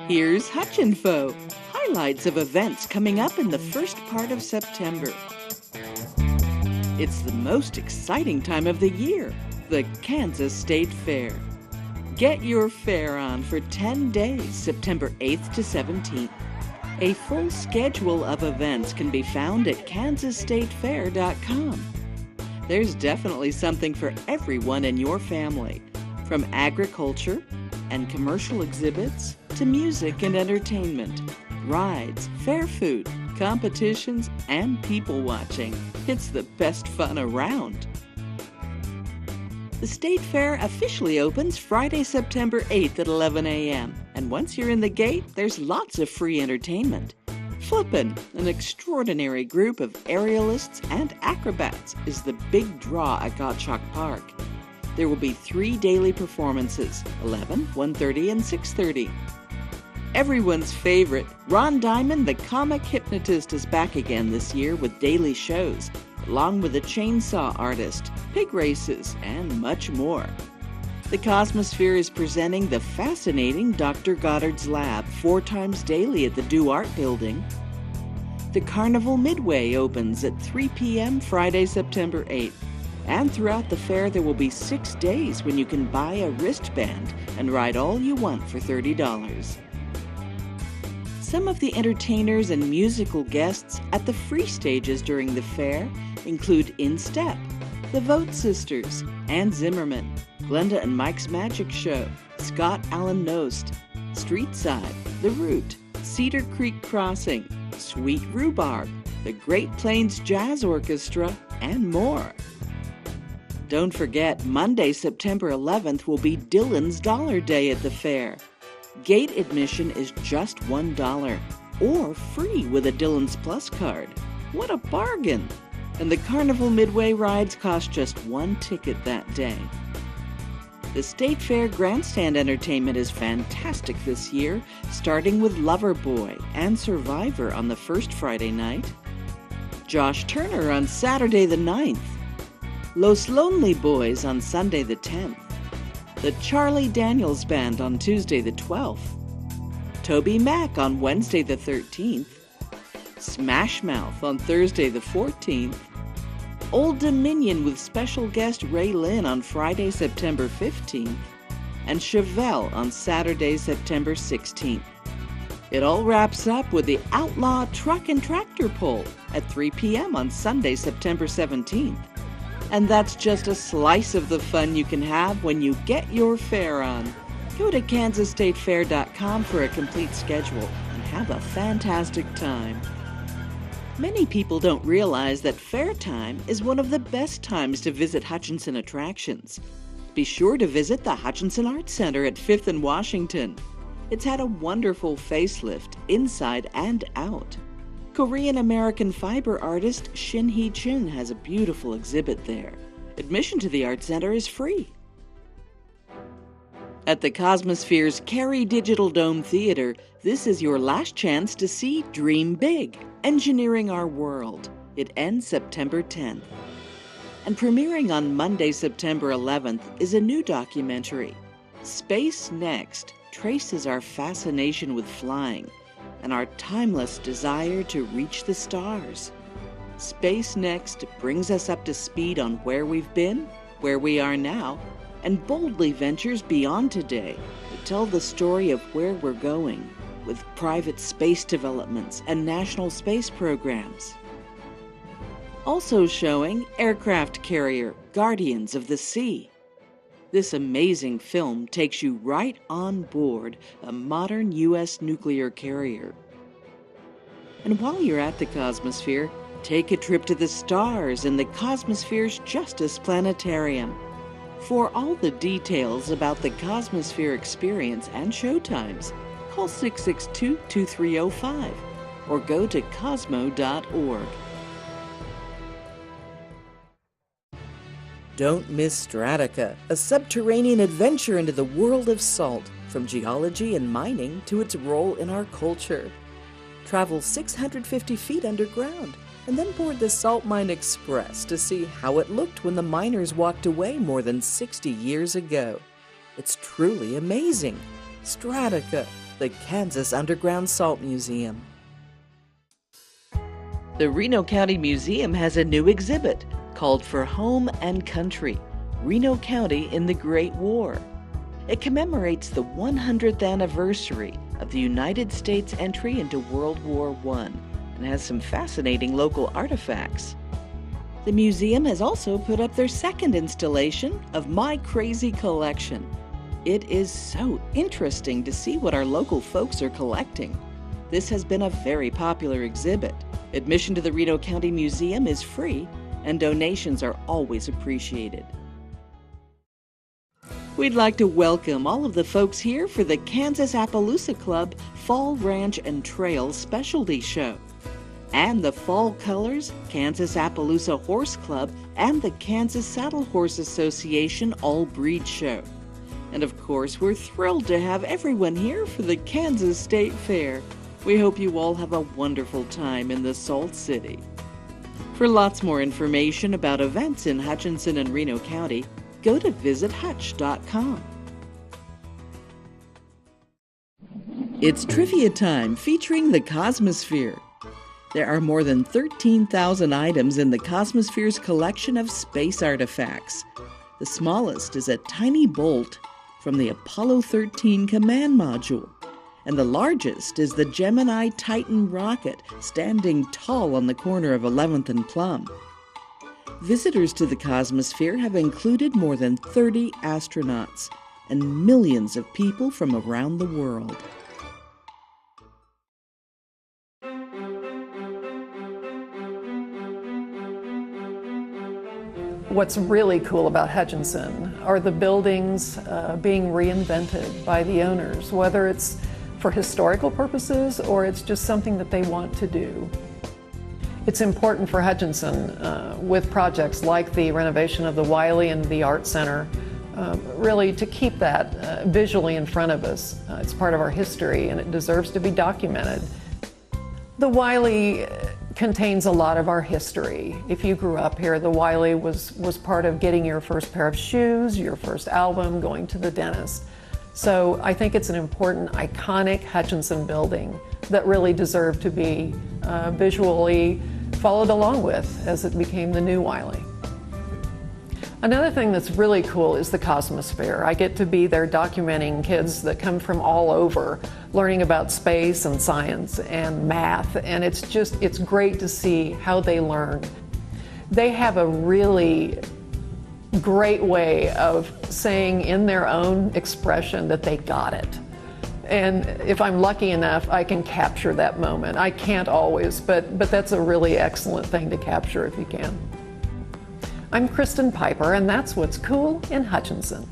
Here's HutchInfo, highlights of events coming up in the first part of September. It's the most exciting time of the year, the Kansas State Fair. Get your fair on for 10 days, September 8th to 17th. A full schedule of events can be found at kansasstatefair.com. There's definitely something for everyone in your family, from agriculture and commercial exhibits to music and entertainment, rides, fair food, competitions, and people watching. It's the best fun around. The State Fair officially opens Friday, September 8th at 11 a.m. And once you're in the gate, there's lots of free entertainment. Flippin', an extraordinary group of aerialists and acrobats, is the big draw at Gottschalk Park. There will be 3 daily performances, 11, 1:30, and 6:30. Everyone's favorite, Ron Diamond, the comic hypnotist, is back again this year with daily shows, along with a chainsaw artist, pig races, and much more. The Cosmosphere is presenting the fascinating Dr. Goddard's Lab 4 times daily at the Do Art Building. The Carnival Midway opens at 3 p.m. Friday, September 8th. And throughout the fair, there will be 6 days when you can buy a wristband and ride all you want for $30. Some of the entertainers and musical guests at the free stages during the fair include In Step, the Vote Sisters, Ann Zimmerman, Glenda and Mike's Magic Show, Scott Allen Nost, Streetside, The Root, Cedar Creek Crossing, Sweet Rhubarb, the Great Plains Jazz Orchestra, and more. Don't forget, Monday, September 11th will be Dylan's Dollar Day at the fair. Gate admission is just $1 or free with a Dylan's Plus card. What a bargain! And the Carnival Midway rides cost just 1 ticket that day. The State Fair Grandstand entertainment is fantastic this year, starting with Loverboy and Survivor on the first Friday night, Josh Turner on Saturday the 9th, Los Lonely Boys on Sunday the 10th, the Charlie Daniels Band on Tuesday the 12th, Toby Mac on Wednesday the 13th, Smash Mouth on Thursday the 14th, Old Dominion with special guest Ray Lynn on Friday, September 15th, and Chevelle on Saturday, September 16th. It all wraps up with the Outlaw Truck and Tractor Pull at 3 p.m. on Sunday, September 17th. And that's just a slice of the fun you can have when you get your fair on. Go to kansasstatefair.com for a complete schedule and have a fantastic time. Many people don't realize that fair time is one of the best times to visit Hutchinson attractions. Be sure to visit the Hutchinson Art Center at 5th and Washington. It's had a wonderful facelift inside and out. Korean-American fiber artist Shin Hee-chin has a beautiful exhibit there. Admission to the Art Center is free. At the Cosmosphere's Cary Digital Dome Theater, this is your last chance to see Dream Big, Engineering Our World. It ends September 10th. And premiering on Monday, September 11th, is a new documentary. Space Next traces our fascination with flying and our timeless desire to reach the stars. Space Next brings us up to speed on where we've been, where we are now, and boldly ventures beyond today to tell the story of where we're going with private space developments and national space programs. Also showing aircraft carrier Guardians of the Sea. This amazing film takes you right on board a modern U.S. nuclear carrier. And while you're at the Cosmosphere, take a trip to the stars in the Cosmosphere's Justice Planetarium. For all the details about the Cosmosphere experience and showtimes, call 662-2305 or go to cosmo.org. Don't miss Stratica, a subterranean adventure into the world of salt, from geology and mining to its role in our culture. Travel 650 feet underground and then board the Salt Mine Express to see how it looked when the miners walked away more than 60 years ago. It's truly amazing. Strataca, the Kansas Underground Salt Museum. The Reno County Museum has a new exhibit called For Home and Country, Reno County in the Great War. It commemorates the 100th anniversary of the United States entry into World War I and has some fascinating local artifacts. The museum has also put up their second installation of My Crazy Collection. It is so interesting to see what our local folks are collecting. This has been a very popular exhibit. Admission to the Reno County Museum is free, and donations are always appreciated. We'd like to welcome all of the folks here for the Kansas Appaloosa Club Fall Ranch and Trail Specialty Show, and the Fall Colors Kansas Appaloosa Horse Club and the Kansas Saddle Horse Association All Breed Show. And of course, we're thrilled to have everyone here for the Kansas State Fair. We hope you all have a wonderful time in the Salt City. For lots more information about events in Hutchinson and Reno County, go to visithutch.com. It's trivia time featuring the Cosmosphere. There are more than 13,000 items in the Cosmosphere's collection of space artifacts. The smallest is a tiny bolt from the Apollo 13 command module, and the largest is the Gemini Titan rocket standing tall on the corner of 11th and Plum. Visitors to the Cosmosphere have included more than 30 astronauts and millions of people from around the world. What's really cool about Hutchinson are the buildings being reinvented by the owners, whether it's for historical purposes or it's just something that they want to do. It's important for Hutchinson with projects like the renovation of the Wiley and the Art Center, really to keep that visually in front of us. It's part of our history and it deserves to be documented. The Wiley contains a lot of our history. If you grew up here, the Wiley was part of getting your first pair of shoes, your first album, going to the dentist. So I think it's an important, iconic Hutchinson building that really deserved to be visually followed along with as it became the new Wiley. Another thing that's really cool is the Cosmosphere. I get to be there documenting kids that come from all over, learning about space and science and math, and it's great to see how they learn. They have a really great way of saying in their own expression that they got it. And if I'm lucky enough, I can capture that moment. I can't always, but that's a really excellent thing to capture if you can. I'm Kristen Piper, and that's what's cool in Hutchinson.